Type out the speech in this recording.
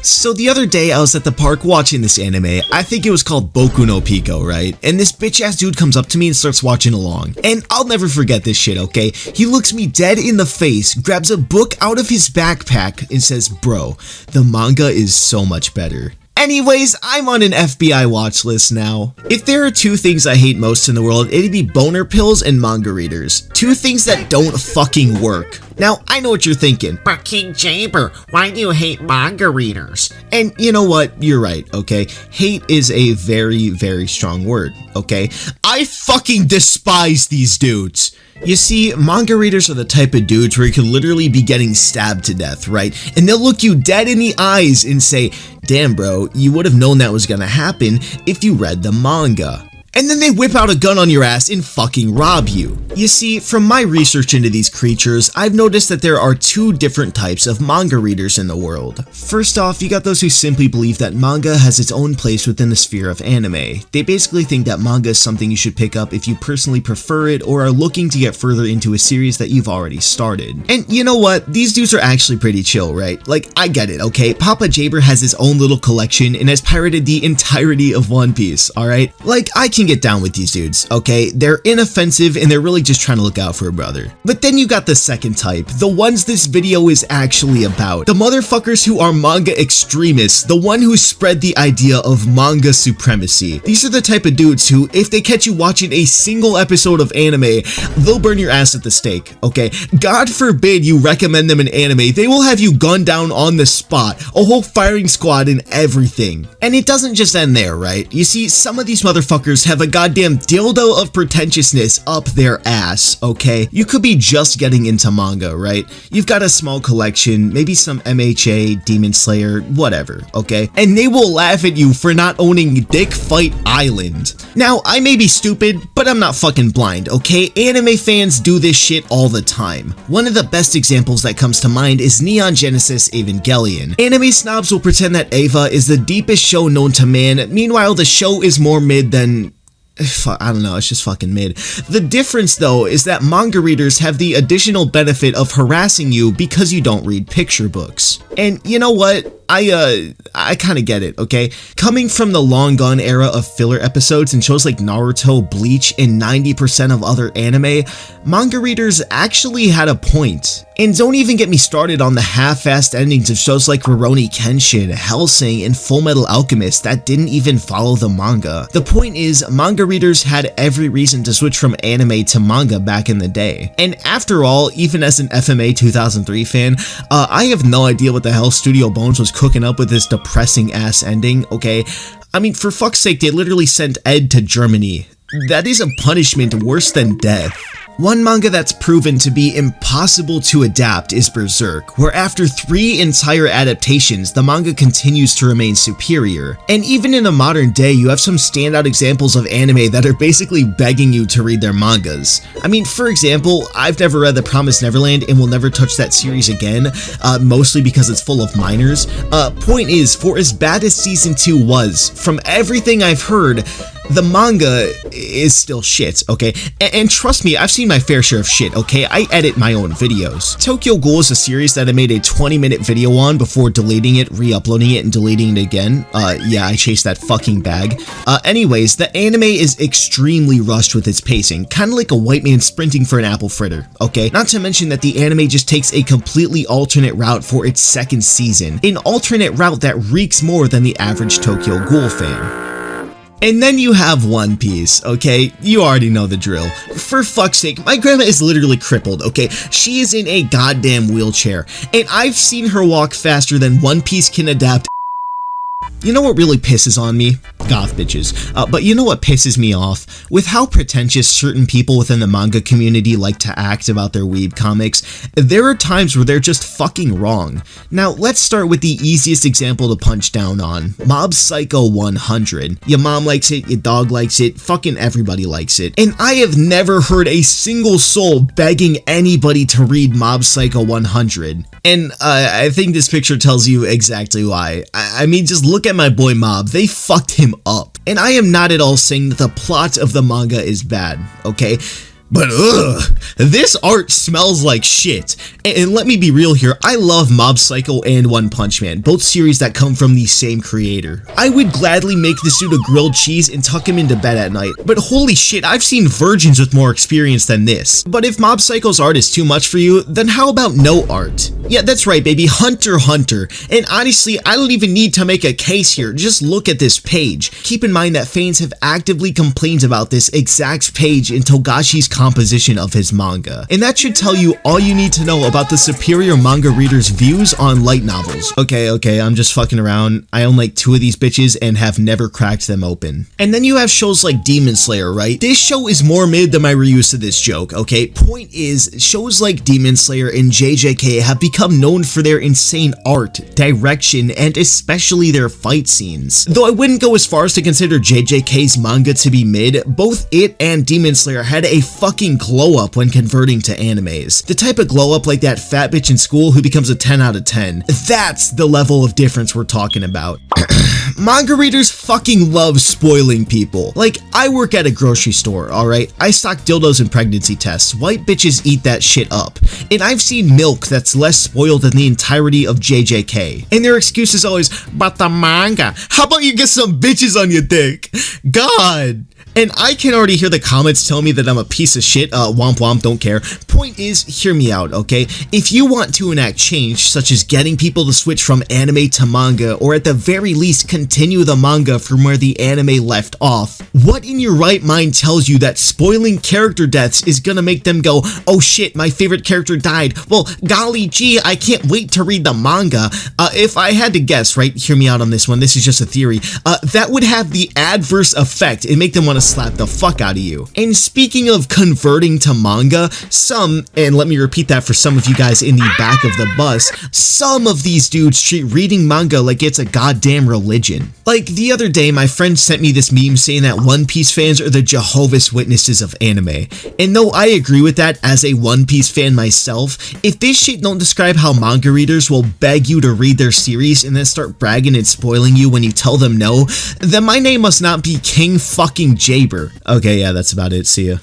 So the other day I was at the park watching this anime. I think it was called Boku no Pico, right? And this bitch ass dude comes up to me and starts watching along. And I'll never forget this shit, okay? He looks me dead in the face, grabs a book out of his backpack and says, "Bro, the manga is so much better." Anyways, I'm on an FBI watch list now. If there are two things I hate most in the world, it'd be boner pills and manga readers. Two things that don't fucking work. Now, I know what you're thinking. But King Jaber, why do you hate manga readers? And you know what? You're right, okay? Hate is a very, very strong word, okay? I fucking despise these dudes. You see, manga readers are the type of dudes where you could literally be getting stabbed to death, right? And they'll look you dead in the eyes and say, "Damn bro, you would have known that was gonna happen if you read the manga." And then they whip out a gun on your ass and fucking rob you. You see, from my research into these creatures, I've noticed that there are two different types of manga readers in the world. First off, you got those who simply believe that manga has its own place within the sphere of anime. They basically think that manga is something you should pick up if you personally prefer it or are looking to get further into a series that you've already started. And you know what? These dudes are actually pretty chill, right? Like, I get it, okay? Papa Jaber has his own little collection and has pirated the entirety of One Piece, alright? Like, I can get down with these dudes, okay? They're inoffensive and they're really just trying to look out for a brother. But then you got the second type, the ones this video is actually about. The motherfuckers who are manga extremists, the one who spread the idea of manga supremacy. These are the type of dudes who, if they catch you watching a single episode of anime, they'll burn your ass at the stake, okay? God forbid you recommend them an anime, they will have you gunned down on the spot, a whole firing squad and everything. And it doesn't just end there, right? You see, some of these motherfuckers have a goddamn dildo of pretentiousness up their ass, okay? You could be just getting into manga, right? You've got a small collection, maybe some MHA, Demon Slayer, whatever, okay? And they will laugh at you for not owning Dick Fight Island. Now, I may be stupid, but I'm not fucking blind, okay? Anime fans do this shit all the time. One of the best examples that comes to mind is Neon Genesis Evangelion. Anime snobs will pretend that Eva is the deepest show known to man, meanwhile the show is more mid than... I don't know, it's just fucking mid. The difference though is that manga readers have the additional benefit of harassing you because you don't read picture books. And you know what? I kind of get it, okay? Coming from the long gone era of filler episodes and shows like Naruto, Bleach, and 90% of other anime, manga readers actually had a point. And don't even get me started on the half-assed endings of shows like Rurouni Kenshin, Hellsing, and Fullmetal Alchemist that didn't even follow the manga. The point is, manga readers had every reason to switch from anime to manga back in the day. And after all, even as an FMA 2003 fan, I have no idea what the hell Studio Bones was cooking up with this depressing ass ending, okay? I mean, for fuck's sake, they literally sent Ed to Germany. That is a punishment worse than death. One manga that's proven to be impossible to adapt is Berserk, where after 3 entire adaptations, the manga continues to remain superior. And even in the modern day, you have some standout examples of anime that are basically begging you to read their mangas. I mean, for example, I've never read The Promised Neverland and will never touch that series again, mostly because it's full of minors. Point is, for as bad as Season 2 was, from everything I've heard, the manga is still shit, okay? And trust me, I've seen my fair share of shit, okay? I edit my own videos. Tokyo Ghoul is a series that I made a 20-minute video on before deleting it, re-uploading it, and deleting it again. Yeah, I chased that fucking bag. Anyways, the anime is extremely rushed with its pacing, kinda like a white man sprinting for an apple fritter, okay? Not to mention that the anime just takes a completely alternate route for its second season. An alternate route that reeks more than the average Tokyo Ghoul fan. And then you have One Piece, okay? You already know the drill. For fuck's sake, my grandma is literally crippled, okay? She is in a goddamn wheelchair, and I've seen her walk faster than One Piece can adapt. You know what really pisses on me? Goth bitches. But you know what pisses me off? With how pretentious certain people within the manga community like to act about their weeb comics, there are times where they're just fucking wrong. Now, let's start with the easiest example to punch down on. Mob Psycho 100. Your mom likes it, your dog likes it, fucking everybody likes it. And I have never heard a single soul begging anybody to read Mob Psycho 100. And I think this picture tells you exactly why. I mean, just look at my boy Mob. They fucked him up. And I am not at all saying that the plot of the manga is bad, okay? But this art smells like shit. And let me be real here, I love Mob Psycho and One Punch Man, both series that come from the same creator. I would gladly make this dude a grilled cheese and tuck him into bed at night, but holy shit, I've seen virgins with more experience than this. But if Mob Psycho's art is too much for you, then how about no art? Yeah, that's right, baby, Hunter x Hunter. And honestly, I don't even need to make a case here, just look at this page. Keep in mind that fans have actively complained about this exact page in Togashi's composition of his manga. And that should tell you all you need to know about the superior manga reader's views on light novels. Okay, I'm just fucking around. I own like 2 of these bitches and have never cracked them open. And then you have shows like Demon Slayer, right? This show is more mid than my reuse of this joke, okay? Point is, shows like Demon Slayer and JJK have become known for their insane art, direction, and especially their fight scenes. Though I wouldn't go as far as to consider JJK's manga to be mid, both it and Demon Slayer had a fucking glow up when converting to animes. The type of glow up like that fat bitch in school who becomes a 10 out of 10. That's the level of difference we're talking about. Manga readers fucking love spoiling people. Like, I work at a grocery store, alright? I stock dildos and pregnancy tests. White bitches eat that shit up. And I've seen milk that's less spoiled than the entirety of JJK. And their excuse is always, but the manga. How about you get some bitches on your dick? God. And I can already hear the comments tell me that I'm a piece of shit, womp womp, don't care. Point is, hear me out, okay? If you want to enact change, such as getting people to switch from anime to manga, or at the very least continue the manga from where the anime left off, what in your right mind tells you that spoiling character deaths is gonna make them go, oh shit, my favorite character died, well, golly gee, I can't wait to read the manga. If I had to guess, right, hear me out on this one, this is just a theory, that would have the adverse effect and make them want to slap the fuck out of you. And speaking of converting to manga, some, and let me repeat that for some of you guys in the back of the bus, some of these dudes treat reading manga like it's a goddamn religion. Like the other day, my friend sent me this meme saying that One Piece fans are the Jehovah's Witnesses of anime. And though I agree with that as a One Piece fan myself, if this shit don't describe how manga readers will beg you to read their series and then start bragging and spoiling you when you tell them no, then my name must not be King fucking Jaber. Okay, yeah, that's about it. See ya.